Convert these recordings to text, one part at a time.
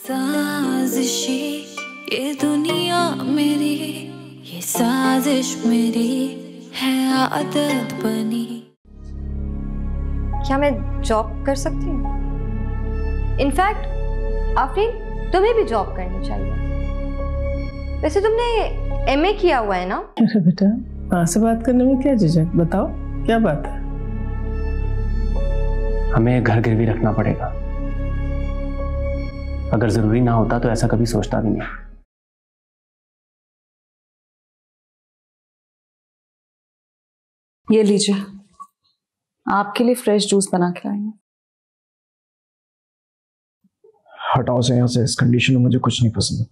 साजिशी ये दुनिया मेरी, ये साजिश मेरी है आदत बनी। क्या मैं जॉब कर सकती हूँ? इनफैक्ट आफरीन तुम्हें भी जॉब करनी चाहिए। वैसे तुमने एमए किया हुआ है ना? अरे बेटा माँ से बात करने में क्या झिझक, बताओ क्या बात है? हमें घर गिरवी रखना पड़ेगा। अगर जरूरी ना होता तो ऐसा कभी सोचता भी नहीं। ये लीजिए, आपके लिए फ्रेश जूस बना के लाएंगे। हटाओ से यहाँ से, इस कंडीशन में मुझे कुछ नहीं पसंद।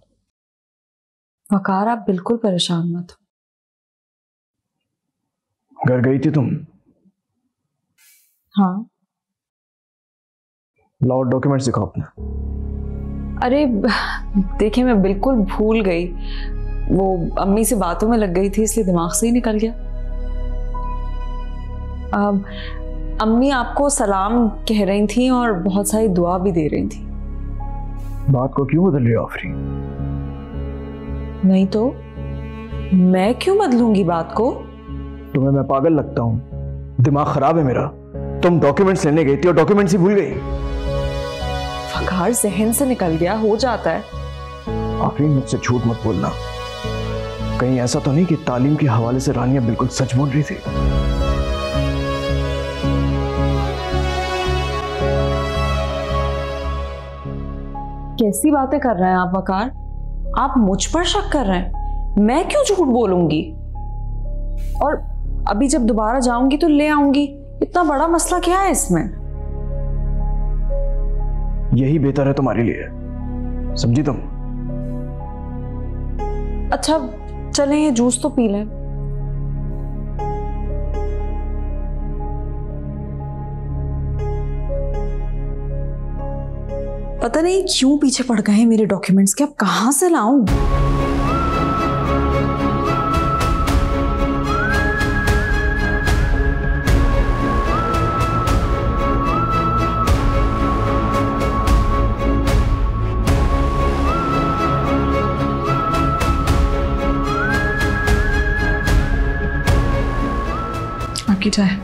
वकार आप बिल्कुल परेशान मत हो। घर गई थी तुम? हाँ। लाओ डॉक्यूमेंट्स दिखाओ अपने। अरे देखिए मैं बिल्कुल भूल गई, वो अम्मी से बातों में लग गई थी इसलिए दिमाग से ही निकल गया। अम्मी आपको सलाम कह रही थी और बहुत सारी दुआ भी दे रही थी। बात को क्यों बदल रही हो आफरीन? नहीं तो मैं क्यों बदलूंगी बात को? तुम्हें मैं पागल लगता हूँ? दिमाग खराब है मेरा? तुम डॉक्यूमेंट्स लेने गई थी और डॉक्यूमेंट्स ही भूल गई। फकार जहन से निकल गया, हो जाता है। आफरीन मुझसे झूठ मत बोलना। कहीं ऐसा तो नहीं कि तालीम के हवाले से रानिया बिल्कुल सच बोल रही थी? कैसी बातें कर रहे हैं आप वकार? आप मुझ पर शक कर रहे हैं? मैं क्यों झूठ बोलूंगी? और अभी जब दोबारा जाऊंगी तो ले आऊंगी, इतना बड़ा मसला क्या है इसमें? यही बेहतर है तुम्हारे लिए, समझी तुम? अच्छा चलें, ये जूस तो पी लें। पता नहीं क्यों पीछे पड़ गए हैं मेरे डॉक्यूमेंट्स के, अब कहां से लाऊं? आपकी चाय।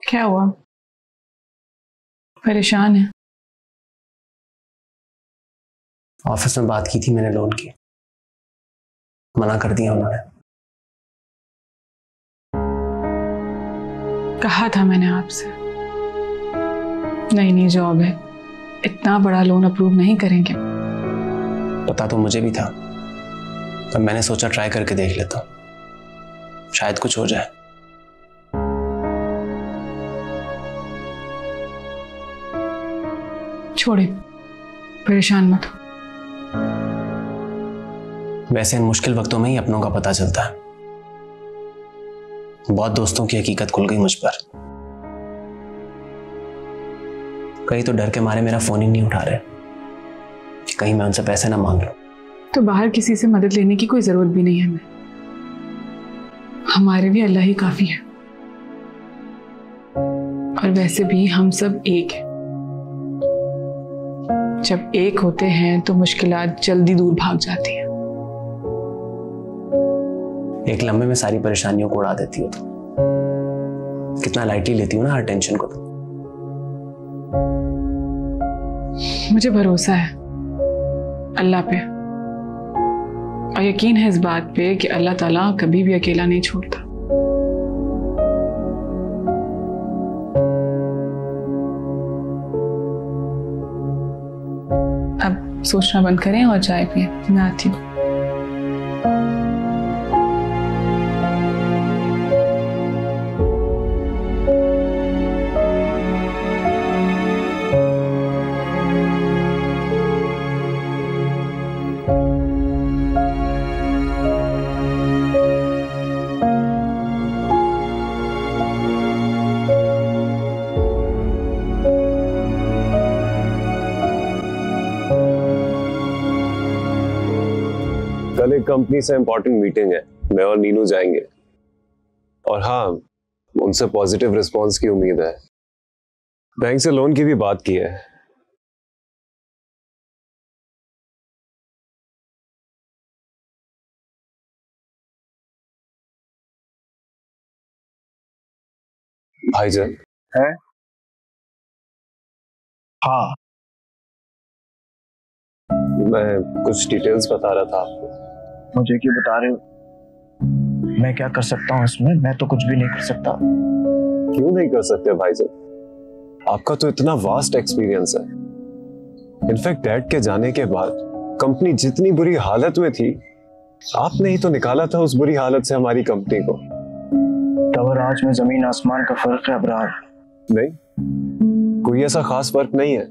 क्या हुआ? परेशान है? ऑफिस में बात की थी मैंने लोन की, मना कर दिया उन्होंने। कहा था मैंने आपसे, नई नई जॉब है, इतना बड़ा लोन अप्रूव नहीं करेंगे। पता तो मुझे भी था, पर मैंने सोचा ट्राई करके देख लेता हूं, शायद कुछ हो जाए। छोड़े, परेशान मत हो। वैसे इन मुश्किल वक्तों में ही अपनों का पता चलता है। बहुत दोस्तों की हकीकत खुल गई मुझ पर। कई तो डर के मारे मेरा फोन ही नहीं उठा रहे कि कहीं मैं उनसे पैसे ना मांग लूं। तो बाहर किसी से मदद लेने की कोई जरूरत भी नहीं है हमें, हमारे भी अल्लाह ही काफी है। और वैसे भी हम सब एक हैं। जब एक होते हैं तो मुश्किलात जल्दी दूर भाग जाती हैं। एक लम्हे में सारी परेशानियों को उड़ा देती हो तुम। कितना लाइटली लेती हो ना हर टेंशन को तुम। मुझे भरोसा है अल्लाह पे, और यकीन है इस बात पे कि अल्लाह ताला कभी भी अकेला नहीं छोड़ता। अब सोचना बंद करें और चाय पिए, मैं आती हूँ। कल एक कंपनी से इंपॉर्टेंट मीटिंग है, मैं और नीनू जाएंगे। और हाँ, उनसे पॉजिटिव रिस्पांस की उम्मीद है। बैंक से लोन की भी बात की है। भाईजान है? हाँ, मैं कुछ डिटेल्स बता रहा था आपको। मुझे क्यों बता रहे हो? मैं क्या कर सकता हूँ इसमें? मैं तो कुछ भी नहीं कर सकता। क्यों नहीं कर सकते भाईजान? आपका तो इतना वास्ट एक्सपीरियंस है। इनफैक्ट डैड के जाने के बाद कंपनी जितनी बुरी हालत में थी, आपने ही तो निकाला था उस बुरी हालत से हमारी कंपनी को। तब और आज में जमीन आसमान का फर्क है अबरार। नहीं, कोई ऐसा खास फर्क नहीं है,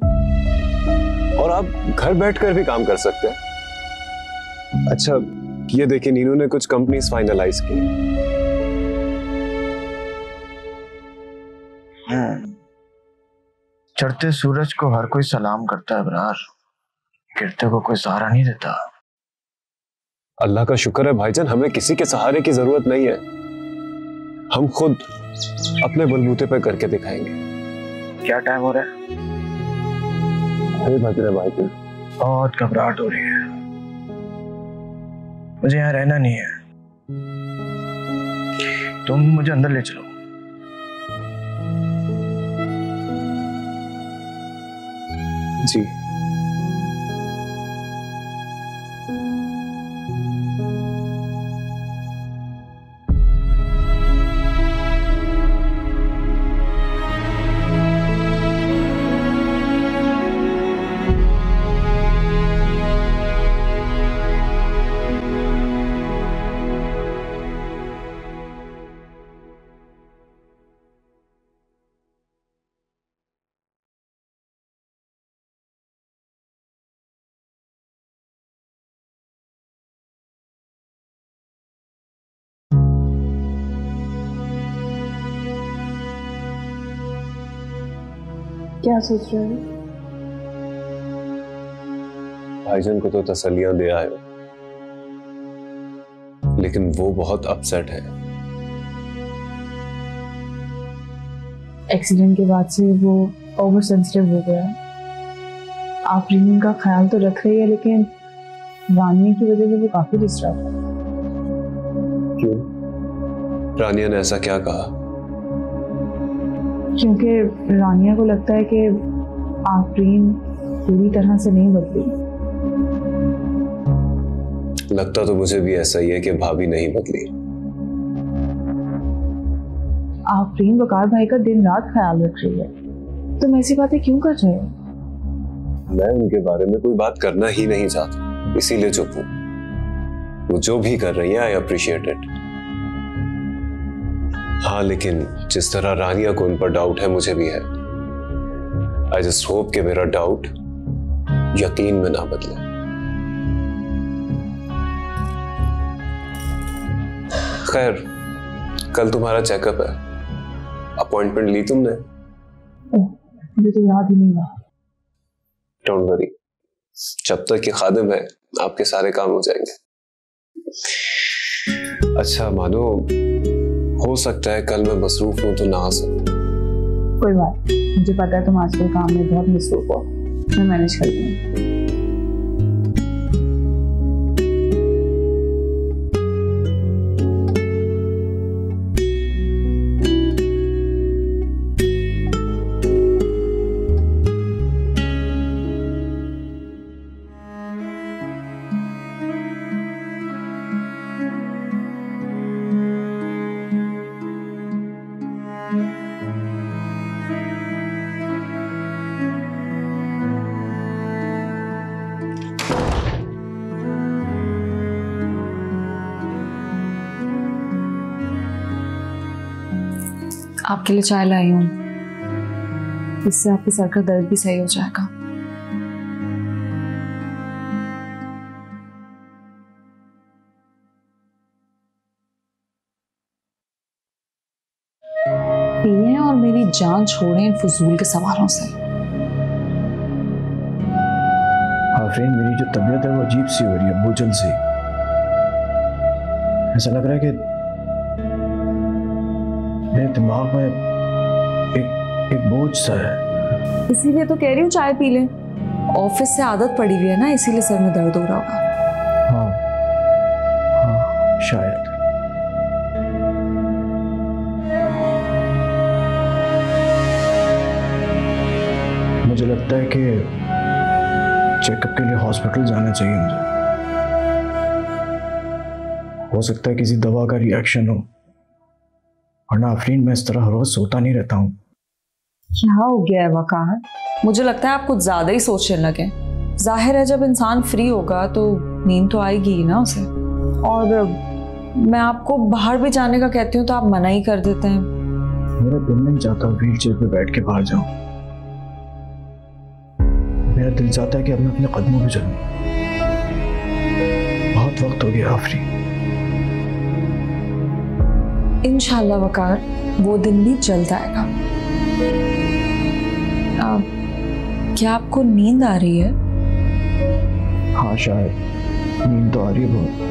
और आप घर बैठकर भी काम कर सकते हैं। अच्छा, ये देखिए, नीनू ने कुछ कंपनीज फाइनलाइज की। चढ़ते सूरज को हर कोई सलाम करता है अबरार, गिरते को कोई सहारा नहीं देता। अल्लाह का शुक्र है भाईजान, हमें किसी के सहारे की जरूरत नहीं है। हम खुद अपने बलबूते पर करके दिखाएंगे। क्या टाइम हो रहा है? भाईजान बहुत घबराहट हो रही है, मुझे यहाँ रहना नहीं है। तुम मुझे अंदर ले चलो। जी। क्या सोच रहे हो? भाईजान को तो तसल्लियां दे आए हो, लेकिन वो बहुत अपसेट है। एक्सीडेंट के बाद से वो ओवर सेंसिटिव हो गया है। आप रीनू का ख्याल तो रख रही है, लेकिन रानिया की वजह से वो काफी डिस्टर्ब है। क्यों? रानिया ने ऐसा क्या कहा? क्योंकि रानिया को लगता है कि आफरीन पूरी तरह से नहीं बदली। लगता तो मुझे भी ऐसा ही है कि भाभी नहीं बदली। आफरीन वकार भाई का दिन रात ख्याल रख रही है, तुम ऐसी बातें क्यों कर रहे हो? मैं उनके बारे में कोई बात करना ही नहीं चाहता, इसीलिए चुप हूं। वो जो भी कर रही है, आई अप्रिशिएट इट। हाँ, लेकिन जिस तरह रानिया को उन पर डाउट है, मुझे भी है। आई जस्ट होप कि मेरा डाउट यकीन में ना बदले। खैर, कल तुम्हारा चेकअप है, अपॉइंटमेंट ली तुमने? मुझे तो याद ही नहीं रहा। डोंट वरी, जब तक ये खादिम है आपके सारे काम हो जाएंगे। अच्छा मानो, हो सकता है कल मैं मसरूफ हूं तो ना आ सकूं। कोई बात, मुझे पता है तुम आजकल काम में बहुत मसरूफ हो, मैं मैनेज कर लूंगी। आपके लिए चाय लाई हूँ, इससे आपके सर का दर्द भी सही हो जाएगा। पिए और मेरी जान छोड़ें इन फजूल के सवालों से। आफरीन, मेरी जो तबीयत है वो अजीब सी हो रही है, बोझल सी। ऐसा लग रहा है कि मेरे दिमाग में एक बोझ सा है। इसीलिए तो कह रही हूँ चाय पी ले। ऑफिस से आदत पड़ी हुई है ना, इसीलिए सर में दर्द हो रहा होगा। हाँ हाँ शायद। मुझे लगता है कि चेकअप के लिए हॉस्पिटल जाना चाहिए मुझे। हो सकता है किसी दवा का रिएक्शन हो, वरना आफरीन मैं इस तरह हर रोज सोता नहीं रहता हूँ। क्या हो गया है वकार? मुझे लगता है आप कुछ ज्यादा ही सोचने लगे। जाहिर है जब इंसान फ्री होगा तो नींद तो आएगी ही ना उसे। और मैं आपको बाहर भी जाने का कहती हूँ तो आप मना ही कर देते हैं। मेरा दिल नहीं चाहता व्हील चेयर पे बैठ के बाहर जाऊं। मेरा दिल चाहता है कि अब मैं अपने कदमों पे चलूं। बहुत वक्त हो गया आफरीन। इंशाल्लाह वकार, वो दिन भी जल्द आएगा। क्या आपको नींद आ रही है? हाँ शायद नींद तो आ रही है बहुत।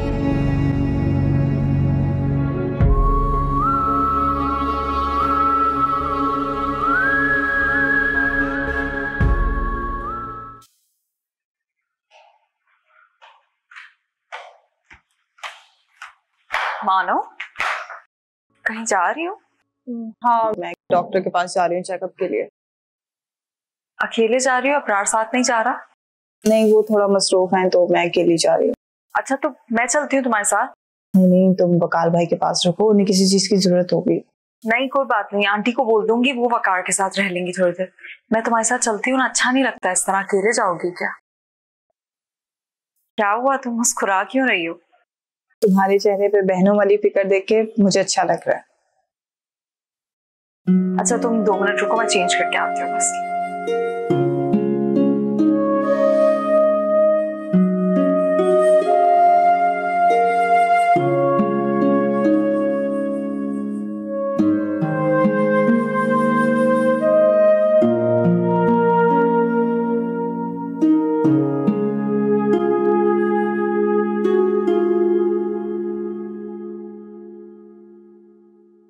मानो कहीं जा रही हो? हाँ, मैं डॉक्टर के पास जा रही हूँ चेकअप के लिए। अकेले जा रही हो? अब्रार साथ नहीं जा रहा? नहीं, वो थोड़ा मसरूफ है तो मैं अकेली जा रही हूँ। अच्छा तो मैं चलती हूँ तुम्हारे साथ। नहीं, तुम वकार भाई के पास रखो, उन्हें किसी चीज की जरूरत होगी। नहीं कोई बात नहीं, आंटी को बोल दूंगी, वो वकार के साथ रह लेंगी थोड़ी देर। मैं तुम्हारे साथ चलती हूँ ना, अच्छा नहीं लगता इस तरह। अकेले जाओगी क्या? क्या हुआ, तुम मुस्कुरा क्यों रही हो? तुम्हारे चेहरे पे बहनों वाली फिक्र देख के मुझे अच्छा लग रहा है। अच्छा तुम 2 मिनट रुको, मैं चेंज करके आती हूँ बस।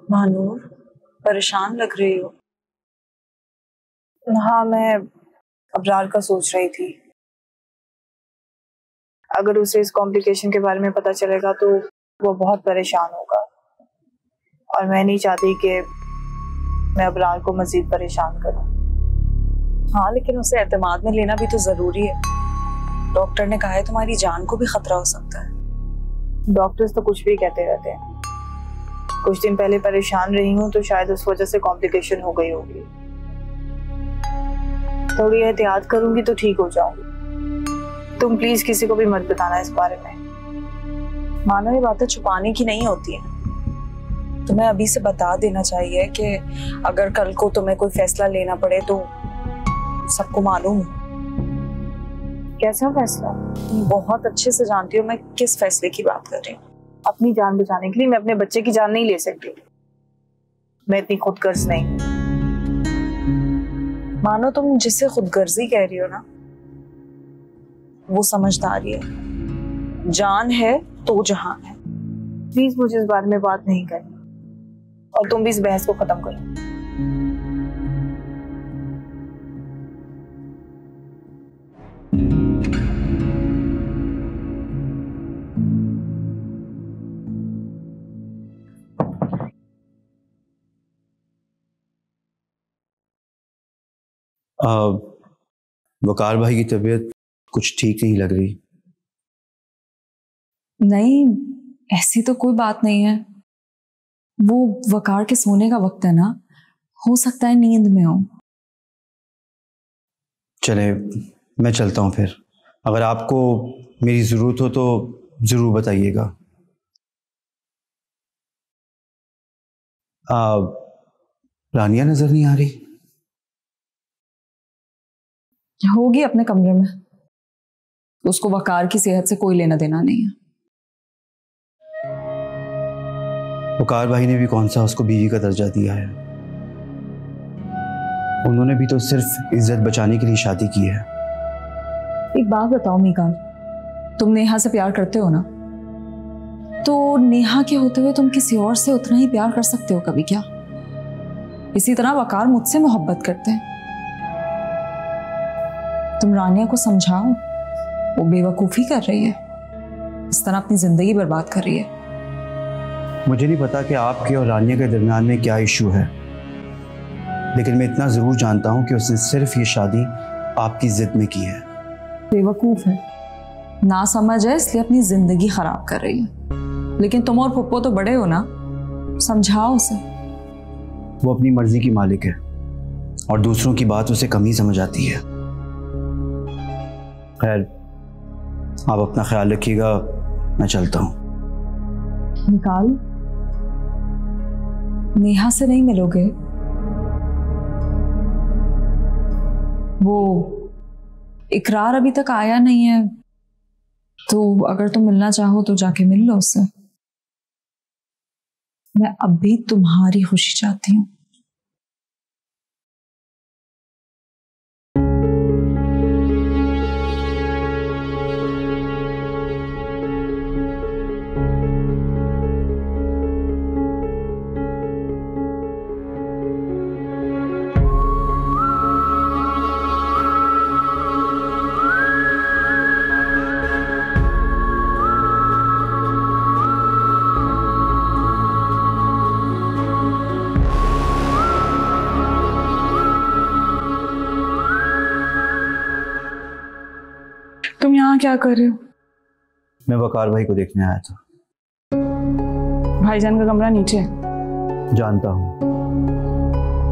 महानूर, परेशान लग रही हो। हाँ, मैं अब्रार का सोच रही थी। अगर उसे इस कॉम्प्लिकेशन के बारे में पता चलेगा तो वो बहुत परेशान होगा, और मैं नहीं चाहती कि मैं अब्रार को मजीद परेशान करूं। हाँ लेकिन उसे एतमाद में लेना भी तो जरूरी है। डॉक्टर ने कहा है तुम्हारी जान को भी खतरा हो सकता है। डॉक्टर्स तो कुछ भी कहते रहते हैं। कुछ दिन पहले परेशान रही हूँ तो शायद उस वजह से कॉम्प्लिकेशन हो गई होगी। थोड़ी एहतियात करूंगी तो ठीक हो जाऊंगी। तुम प्लीज किसी को भी मत बताना इस बारे में। मानो ये बातें छुपाने की नहीं होती हैं। तुम्हें अभी से बता देना चाहिए कि अगर कल को तुम्हें कोई फैसला लेना पड़े तो सबको मालूम। कैसा फैसला? तुम बहुत अच्छे से जानती हो मैं किस फैसले की बात कर रही हूँ। अपनी जान बचाने के लिए मैं अपने बच्चे की जान नहीं ले सकती। मैं इतनी खुदगर्ज नहीं। मानो तुम जिसे खुदगर्जी कह रही हो ना, वो समझदारी है। जान है तो जहान है। प्लीज मुझे इस बारे में बात नहीं करनी, और तुम भी इस बहस को खत्म करो। वकार भाई की तबीयत कुछ ठीक नहीं लग रही। नहीं ऐसी तो कोई बात नहीं है। वो वकार के सोने का वक्त है ना, हो सकता है नींद में हो। चले मैं चलता हूँ फिर। अगर आपको मेरी जरूरत हो तो जरूर बताइएगा। रानिया नजर नहीं आ रही? होगी अपने कमरे में। उसको वकार की सेहत से कोई लेना देना नहीं है। वकार भाई ने भी कौन सा उसको बीवी का दर्जा दिया है। उन्होंने भी तो सिर्फ इज्जत बचाने के लिए शादी की है। एक बात बताओ मीकाल, तुम नेहा से प्यार करते हो ना? तो नेहा के होते हुए तुम किसी और से उतना ही प्यार कर सकते हो कभी क्या? इसी तरह वकार मुझसे मोहब्बत करते हैं। तुम रानिया को समझाओ, वो बेवकूफ़ी कर रही है, इस तरह अपनी जिंदगी बर्बाद कर रही है। मुझे नहीं पता कि आपके और रानिया के दरमियान में क्या इशू है, लेकिन मैं इतना ज़रूर जानता हूँ कि उसने सिर्फ ये शादी आपकी जिद में की है। बेवकूफ़ है, ना समझ है, इसलिए अपनी जिंदगी खराब कर रही है। लेकिन तुम और पप्पो तो बड़े हो ना, समझाओ उसे। वो अपनी मर्जी की मालिक है और दूसरों की बात उसे कम ही समझ आती है। खैर, आप अपना ख्याल रखिएगा, मैं चलता हूँ। निकाल, नेहा से नहीं मिलोगे? वो इकरार अभी तक आया नहीं है, तो अगर तुम मिलना चाहो तो जाके मिल लो उससे। मैं अभी तुम्हारी खुशी चाहती हूँ। तुम यहाँ क्या कर रहे हो? मैं वकार भाई को देखने आया था। भाईजान का कमरा नीचे है। जानता हूँ,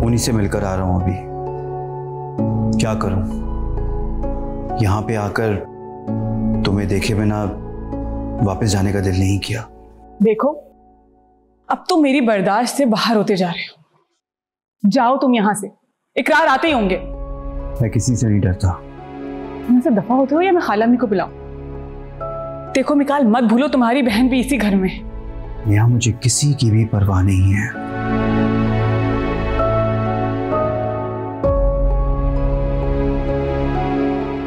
उन्हीं से मिलकर आ रहा हूँ अभी। क्या करूँ, यहाँ पे आकर तुम्हें देखे बिना वापस जाने का दिल नहीं किया। देखो, अब तो मेरी बर्दाश्त से बाहर होते जा रहे हो। जाओ तुम यहाँ से, इकरार आते ही होंगे। मैं किसी से नहीं डरता। यहाँ से दफा होते हो या मैं खाला अम्मी को बुलाऊं? देखो मिकाल, मत भूलो तुम्हारी बहन भी इसी घर में है। यहाँ मुझे किसी की भी परवाह नहीं है।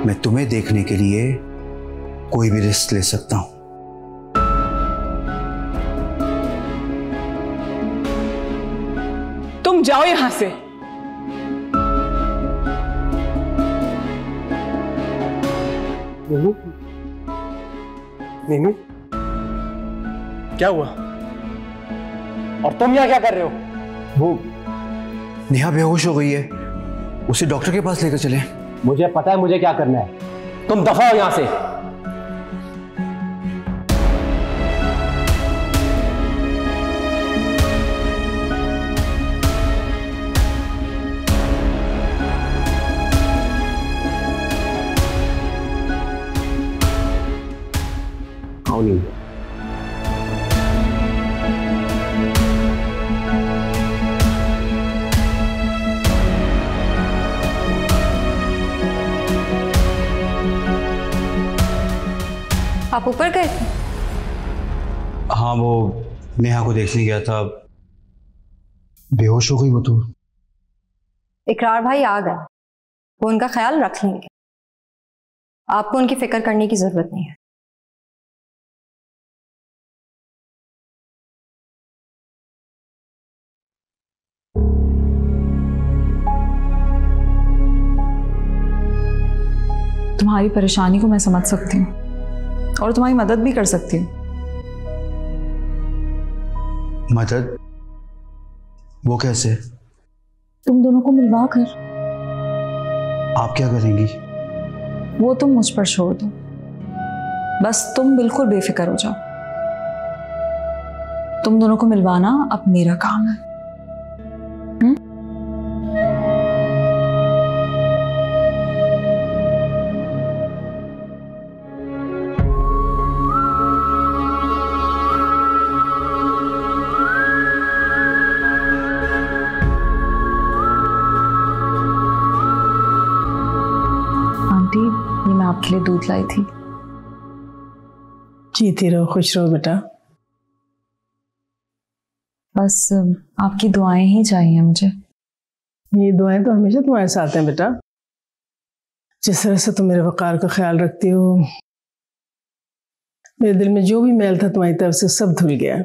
मैं तुम्हें देखने के लिए कोई भी रिस्क ले सकता हूं। तुम जाओ यहां से। नीनू, नीनू, क्या हुआ? और तुम यहाँ क्या कर रहे हो? वो नेहा बेहोश हो गई है, उसे डॉक्टर के पास लेकर चले। मुझे पता है मुझे क्या करना है। तुम दफा हो यहां से। आओ नहीं। आप ऊपर गए थे? हाँ, वो नेहा को देखने गया था, बेहोश हो गई वो तो। इकरार भाई आ गए, वो उनका ख्याल रख लेंगे। आपको उनकी फिक्र करने की जरूरत नहीं है। तुम्हारी परेशानी को मैं समझ सकती हूँ और तुम्हारी मदद भी कर सकती हूँ। मदद? वो कैसे? तुम दोनों को मिलवा कर। आप क्या करेंगी? वो तुम मुझ पर छोड़ दो, बस तुम बिल्कुल बेफिक्र हो जाओ। तुम दोनों को मिलवाना अब मेरा काम है। आंटी, ये मैं आपके लिए दूध लाई थी। जीती रहो, खुश रहो बेटा। बस आपकी दुआएं ही चाहिए मुझे। ये दुआएं तो हमेशा तुम्हारे साथ हैं बेटा। जिस तरह से तुम मेरे वकार का ख्याल रखती हो, मेरे दिल में जो भी मैल था तुम्हारी तरफ से सब धुल गया।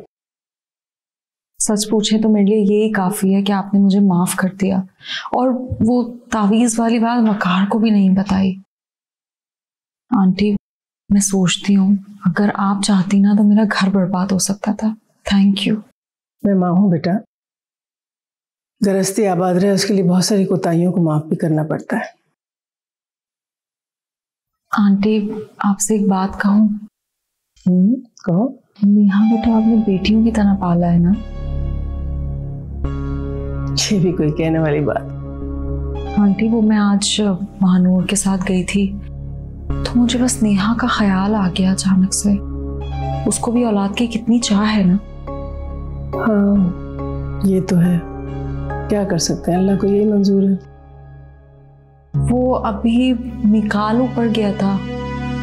सच पूछे तो मेरे लिए यही काफी है कि आपने मुझे माफ कर दिया, और वो तावीज वाली बात वकार को भी नहीं बताई। आंटी, मैं सोचती हूँ अगर आप चाहती ना तो मेरा घर बर्बाद हो सकता था। Thank you. मैं माँ हूँ बेटा, गृहस्थी आबाद रहे उसके लिए बहुत सारी कोताहियों को माफ भी करना पड़ता है। आंटी, आपसे एक बात कहूँ? कहो। नेहा को तो आपने बेटियों की तरह पाला है ना? ये भी कोई कहने वाली बात। आंटी, वो मैं आज महानूर के साथ गई थी तो मुझे बस नेहा का ख्याल आ गया अचानक से। उसको भी औलाद की कितनी चाह है ना। हाँ, ये तो है, क्या कर सकते हैं, अल्लाह को यही मंजूर है। वो अभी निकाल ऊपर गया था,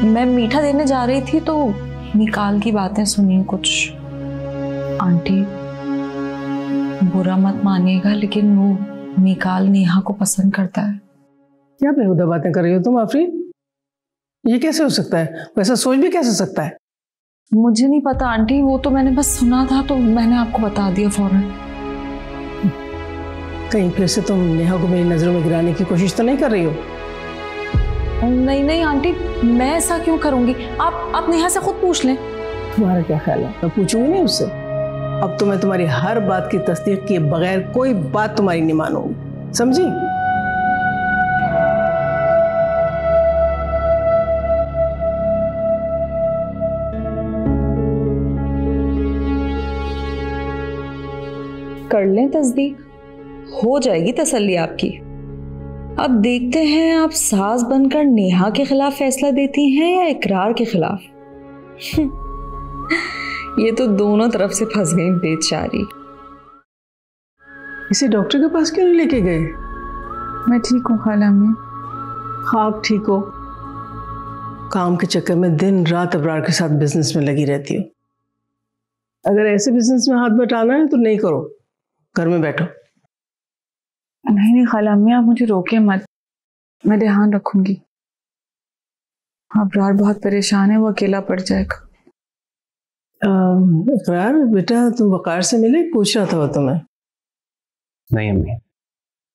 मैं मीठा देने जा रही थी तो निकाल की बातें सुनी कुछ। आंटी, बुरा मत मानिएगा लेकिन वो निकाल नेहा को पसंद करता है। क्या बेहुदा बातें कर रही हो तुम आफरीन? ये कैसे हो सकता है? वैसा सोच भी कैसे सकता है? मुझे नहीं पता आंटी, वो तो मैंने बस सुना था तो मैंने आपको बता दिया फौरन। कहीं फिर से तुम नेहा को मेरी नजरों में गिराने की कोशिश तो नहीं कर रही हो? नहीं नहीं आंटी, मैं ऐसा क्यों करूंगी? आप नेहा से खुद पूछ लें। तुम्हारा क्या ख्याल है? मैं पूछूंगी नहीं उससे। अब तो मैं तुम्हारी हर बात की तस्दीक किए बगैर कोई बात तुम्हारी नहीं मानूंगी, समझी? कर लें तस्दीक, हो जाएगी तसल्ली आपकी। अब देखते हैं आप सास बनकर नेहा के खिलाफ फैसला देती हैं या इकरार के खिलाफ। ये तो दोनों तरफ से फंस गई बेचारी। इसे डॉक्टर के पास क्यों नहीं लेके गए? मैं ठीक हूँ खाला अम्मी। आप ठीक हो? काम के चक्कर में दिन रात अबरार के साथ बिजनेस में लगी रहती हो। अगर ऐसे बिजनेस में हाथ बटाना है तो नहीं करो, घर में बैठो। नहीं नहीं खाला अम्मी, आप मुझे रोके मत, मैं ध्यान रखूंगी। अबरार बहुत परेशान है, वो अकेला पड़ जाएगा। इकरार बेटा, तुम वकार से मिले? पूछ रहा था वो तुम्हें। नहीं अम्मी,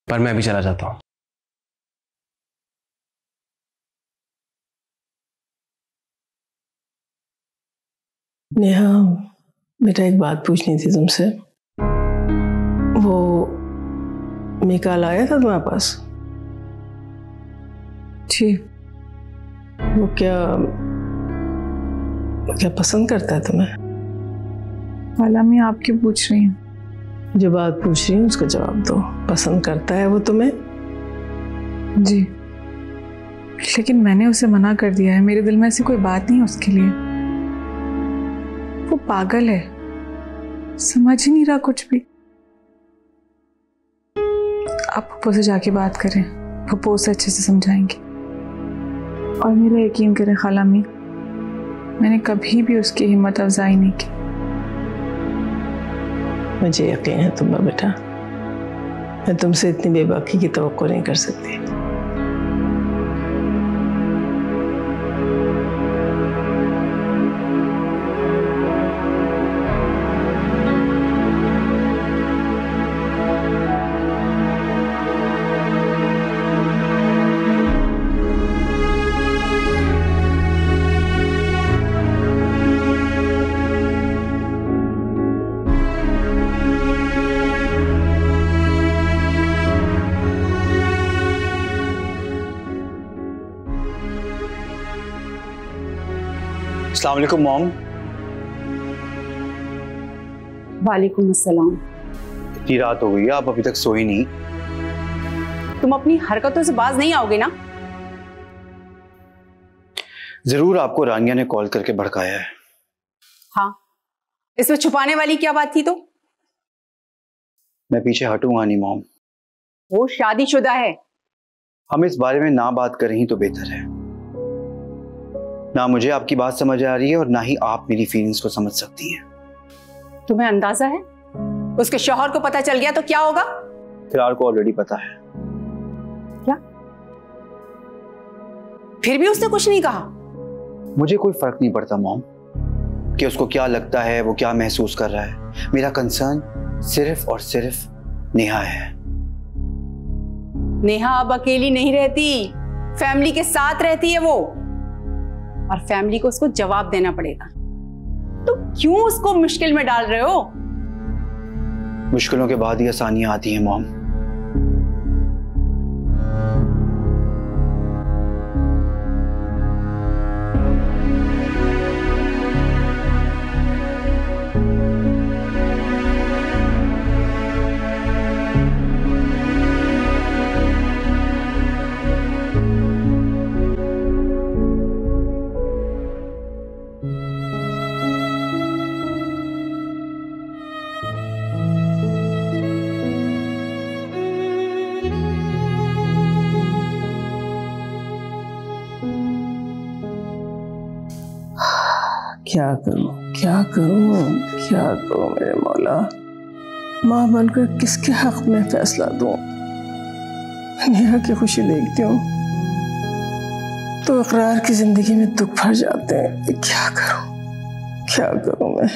पर मैं अभी चला जाता हूँ। नेहा बेटा, एक बात पूछनी थी तुमसे। वो निकाल आया था तुम्हारे पास? जी। वो क्या पसंद करता है तुम्हें? खाला अम्मी, आप क्यों पूछ रही हैं? जो बात पूछ रही हूँ उसका जवाब दो। पसंद करता है वो तुम्हें? जी, लेकिन मैंने उसे मना कर दिया है। मेरे दिल में ऐसी कोई बात नहीं है उसके लिए। वो पागल है, समझ ही नहीं रहा कुछ भी। आप पप्पू से जाके बात करें, पप्पू उसे अच्छे से समझाएंगे। और मेरा यकीन करें खाला अम्मी, मैंने कभी भी उसकी हिम्मत अफजाई नहीं की। मुझे यकीन है तुम्हें बेटा, मैं तुमसे इतनी बेबाकी की तवक्को नहीं कर सकती। अस्सलाम वालेकुम मॉम। वालेकुम अस्सलाम। इतनी रात हो गई है, आप अभी तक सोई नहीं? तुम अपनी हरकतों से बाज नहीं आओगे ना? जरूर आपको रानिया ने कॉल करके भड़काया है। हाँ, इसमें छुपाने वाली क्या बात थी? तो मैं पीछे हटूंगा नहीं मॉम। वो शादीशुदा है। हम इस बारे में ना बात करें ही तो बेहतर है। ना मुझे आपकी बात समझ आ रही है और ना ही आप मेरी फीलिंग्स को समझ सकती हैं। तुम्हें अंदाजा है उसके शौहर को पता चल गया तो क्या होगा? फिलहाल को ऑलरेडी पता है। क्या? फिर भी उसने कुछ नहीं कहा? मुझे कोई फर्क नहीं पड़ता मॉम कि उसको क्या लगता है, वो क्या महसूस कर रहा है। मेरा कंसर्न सिर्फ और सिर्फ नेहा है। नेहा अब अकेली नहीं रहती, फैमिली के साथ रहती है वो, और फैमिली को उसको जवाब देना पड़ेगा। तो क्यों उसको मुश्किल में डाल रहे हो? मुश्किलों के बाद ही आसानियां आती हैं मॉम। क्या करूं क्या करूं क्या करूं मेरे मौला। माँ बनकर किसके हक में फैसला दूं। नेहा की खुशी देखती हूँ तो इकरार की जिंदगी में दुख भर जाते हैं। क्या करूं मैं।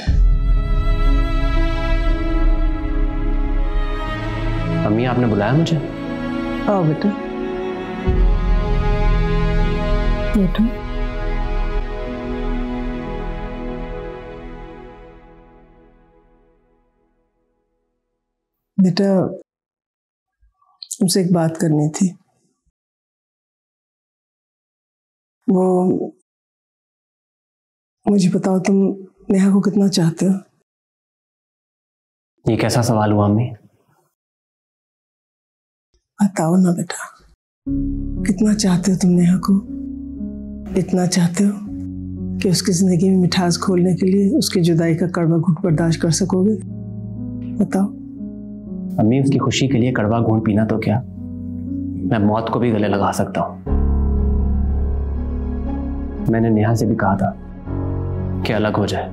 अम्मी आपने बुलाया मुझे? आओ बेटा बैठो। बेटा तुमसे एक बात करनी थी। वो मुझे बताओ तुम नेहा को कितना चाहते हो? ये कैसा सवाल हुआ अम्मी? बताओ ना बेटा, कितना चाहते हो तुम नेहा को? इतना चाहते हो कि उसकी जिंदगी में मिठास खोलने के लिए उसकी जुदाई का कड़वा घूंट बर्दाश्त कर सकोगे? बताओ। अम्मी उसकी खुशी के लिए कड़वा घूंट पीना तो क्या, मैं मौत को भी गले लगा सकता हूं। मैंने नेहा से भी कहा था कि अलग हो जाए।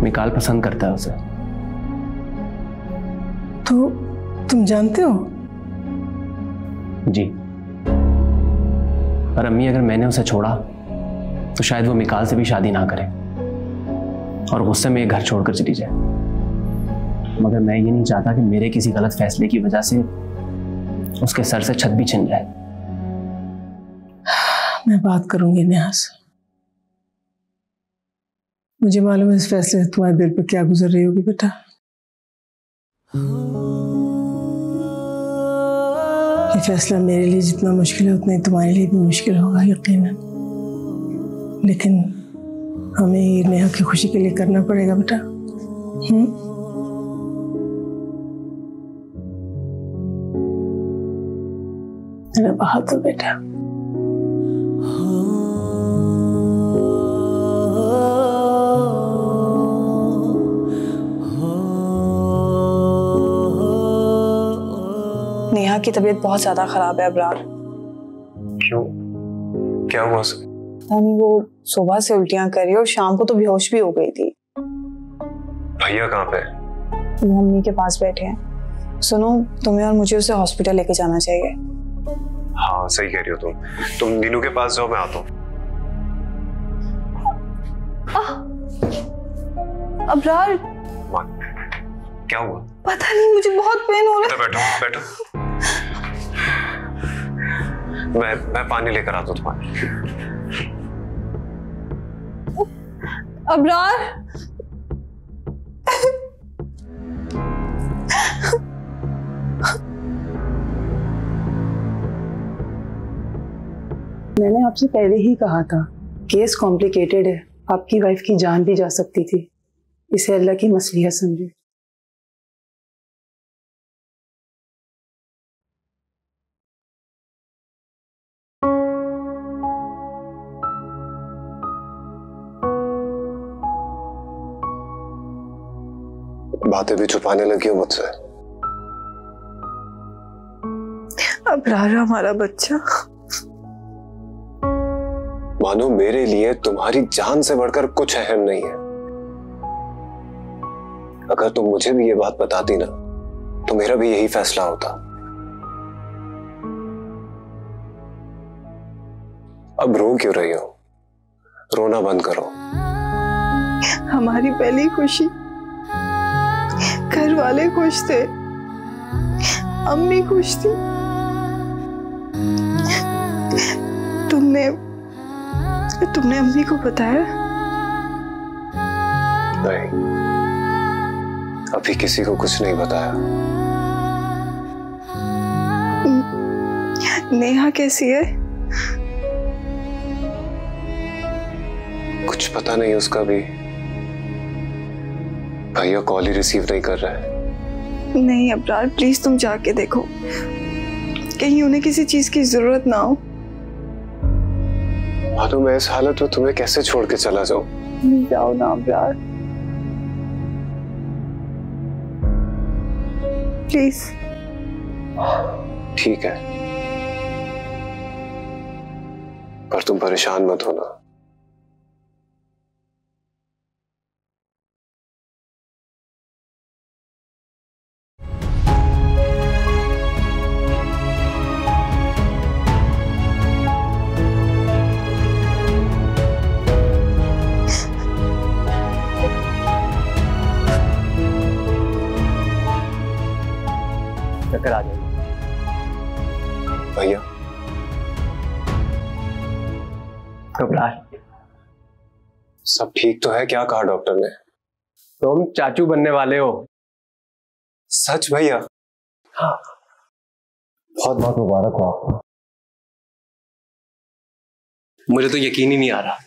मिकाल पसंद करता है उसे। तो तुम जानते हो? जी। पर अम्मी अगर मैंने उसे छोड़ा तो शायद वो मिकाल से भी शादी ना करे और गुस्से में ये घर छोड़कर चली जाए। मगर मैं ये नहीं चाहता कि मेरे किसी गलत फैसले की वजह से उसके सर से छत भी छिन जाए। मैं बात करूंगी नेहा से। मुझे मालूम है इस फैसले से तुम्हारे दिल पर क्या गुजर रही होगी बेटा। ये फैसला मेरे लिए जितना मुश्किल है उतना ही तुम्हारे लिए भी मुश्किल होगा यकीनन। लेकिन हमें ये नेहा की खुशी के लिए करना पड़ेगा बेटा। मेरा बहादुर बेटा। नेहा की तबीयत बहुत ज्यादा खराब है अबरार। क्यों, क्या हुआ उसे? यानी वो सुबह से उल्टियां कर रही है और शाम को तो बेहोश भी हो गई थी। भैया कहाँ पे? वो मम्मी के पास बैठे हैं। सुनो, तुम्हें और मुझे उसे हॉस्पिटल लेके जाना चाहिए। हाँ सही कह रही हो तुम नीनू के पास जाओ, मैं आता हूँ। अबरार क्या हुआ? पता नहीं, मुझे बहुत पेन हो रहा है। बैठो मैं पानी लेकर आता हूँ तुम्हारे। अबरार मैंने आपसे पहले ही कहा था केस कॉम्प्लिकेटेड है, आपकी वाइफ की जान भी जा सकती थी। इसे अल्लाह की मसलियत समझे। बातें भी छुपाने लगी हो मुझसे। अबरार हमारा बच्चा। मानो मेरे लिए तुम्हारी जान से बढ़कर कुछ अहम नहीं है। अगर तुम मुझे भी ये बात बताती ना तो मेरा भी यही फैसला होता। अब रो क्यों रही हो? रोना बंद करो। हमारी पहली खुशी घर वाले खुश थे, अम्मी खुश थी। तुमने अम्मी को बताया? नहीं, अभी किसी को कुछ नहीं बताया। नेहा कैसी है? कुछ पता नहीं उसका भी। भैया कॉल ही रिसीव नहीं कर रहा है। नहीं अब्रार, प्लीज तुम जाके देखो, कहीं उन्हें किसी चीज की जरूरत ना हो। मानो मैं इस हालत में तुम्हें कैसे छोड़ के चला जाऊं? जाओ ना अब्रार, प्लीज। ठीक है, पर तुम परेशान मत होना। चक्कर आ जाएगी। भैया घबराहट, सब ठीक तो है? क्या कहा डॉक्टर ने? तुम चाचू बनने वाले हो। सच भैया? हाँ। बहुत बहुत मुबारक हो आपको। मुझे तो यकीन ही नहीं आ रहा।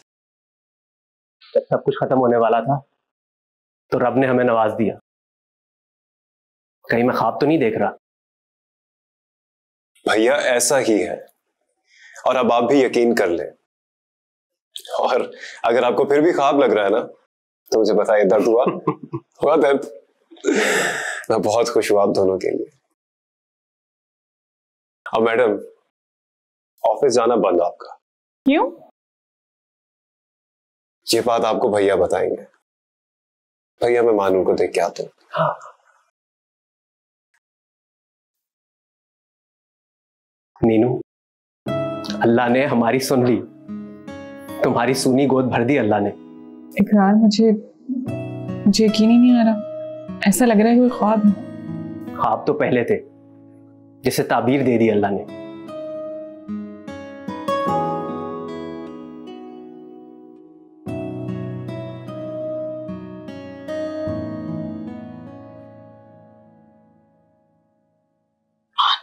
जब सब कुछ खत्म होने वाला था तो रब ने हमें नवाज दिया। कहीं मैं ख्वाब तो नहीं देख रहा? भैया ऐसा ही है, और अब आप भी यकीन कर लें। और अगर आपको फिर भी ख्वाब लग रहा है ना, तो मुझे बताइए, दर्द हुआ? हुआ दर्द? मैं बहुत खुश हुआ आप दोनों के लिए। अब मैडम, ऑफिस जाना बंद आपका। क्यों? ये बात आपको भैया बताएंगे। भैया मैं मानू को देख के आता हूँ। हाँ। नीनू, अल्लाह ने हमारी सुन ली, तुम्हारी सूनी गोद भर दी अल्लाह ने। इकरार, मुझे यकीन ही नहीं आ रहा। ऐसा लग रहा है कोई ख्वाब है। ख्वाब तो पहले थे, जिसे ताबीर दे दी अल्लाह ने।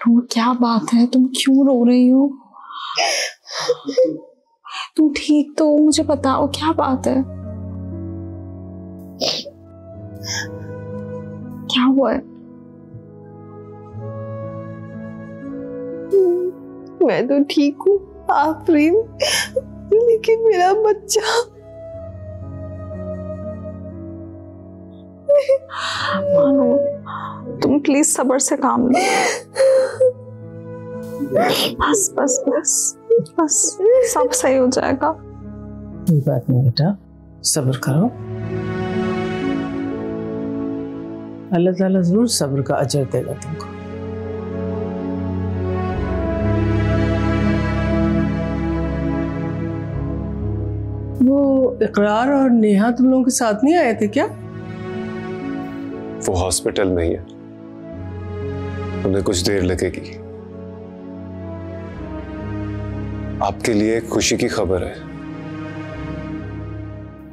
अनु, क्या बात है? तुम क्यों रो रही हो? तुम ठीक तो हो? मुझे बताओ क्या बात है? क्या हुआ है? मैं तो ठीक हूँ आफरीन, लेकिन मेरा बच्चा। मानो, तुम प्लीज सब्र से काम लो। बस बस बस बस, सब सही हो जाएगा। कोई बात नहीं बेटा, सब्र करो। अल्लाह ताला जरूर सब्र का अजर देगा तुमको। वो इकरार और नेहा तुम लोगों के साथ नहीं आए थे क्या? वो हॉस्पिटल में ही है, उन्हें कुछ देर लगेगी। आपके लिए एक खुशी की खबर है,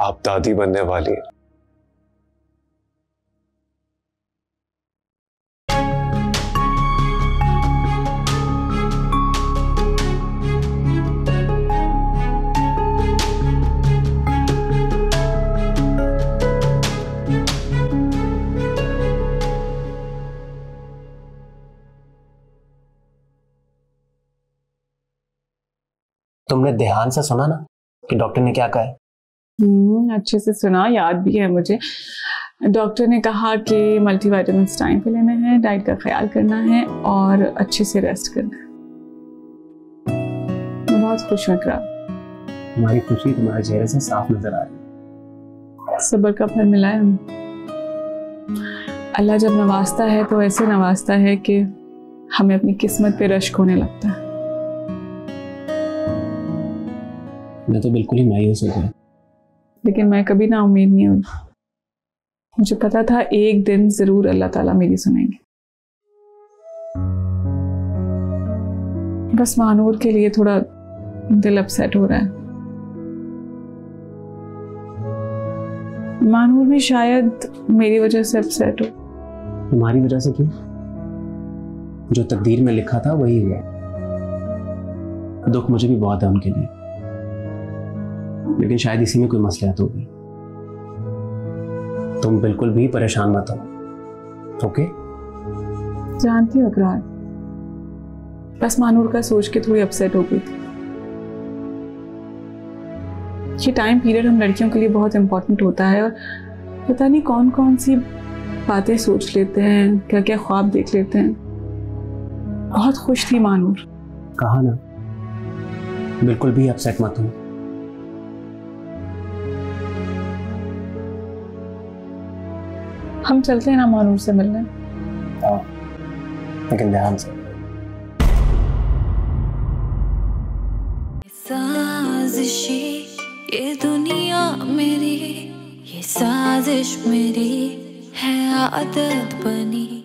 आप दादी बनने वाली हैं। तुमने ध्यान से सुना ना कि डॉक्टर ने क्या कहा है? अच्छे से सुना, याद भी है मुझे। डॉक्टर ने कहा कि मल्टीविटामिन्स टाइम पे लेना है, डाइट का ख्याल करना है और अच्छे से रेस्ट करना है। मैं बहुत खुश हूँ इकरार। तुम्हारी खुशी तुम्हारे चेहरे से साफ नजर आ रही है। सब्र का फल मिला है। अल्लाह जब नवाजता है तो ऐसे नवाजता है कि हमें अपनी किस्मत पे रश्क होने लगता है। मैं तो बिल्कुल ही मायूस हो गया। लेकिन मैं कभी ना उम्मीद नहीं हुई। मुझे पता था एक दिन जरूर अल्लाह ताला मेरी सुनेंगे। बस मानूर के लिए थोड़ा दिल अपसेट हो रहा है। मानूर भी शायद मेरी वजह से अपसेट हो। तुम्हारी वजह से क्यों? जो तकदीर में लिखा था वही हुआ। दुख मुझे भी बहुत है उनके लिए, लेकिन शायद इसी में कोई मसलियत होगी। तुम बिल्कुल भी परेशान मत हो, ओके? जानती हो अकरार, बस मानूर का सोच के थोड़ी अपसेट हो गई थी। ये टाइम पीरियड हम लड़कियों के लिए बहुत इंपॉर्टेंट होता है और पता नहीं कौन कौन सी बातें सोच लेते हैं, क्या क्या ख्वाब देख लेते हैं। बहुत खुश थी मानूर। कहा ना, बिल्कुल भी अपसेट मत हो। हम चलते हैं ना मानूर से मिलने? हाँ, लेकिन ध्यान से। साजिशी ये दुनिया मेरी, ये साजिश मेरी है आदत बनी।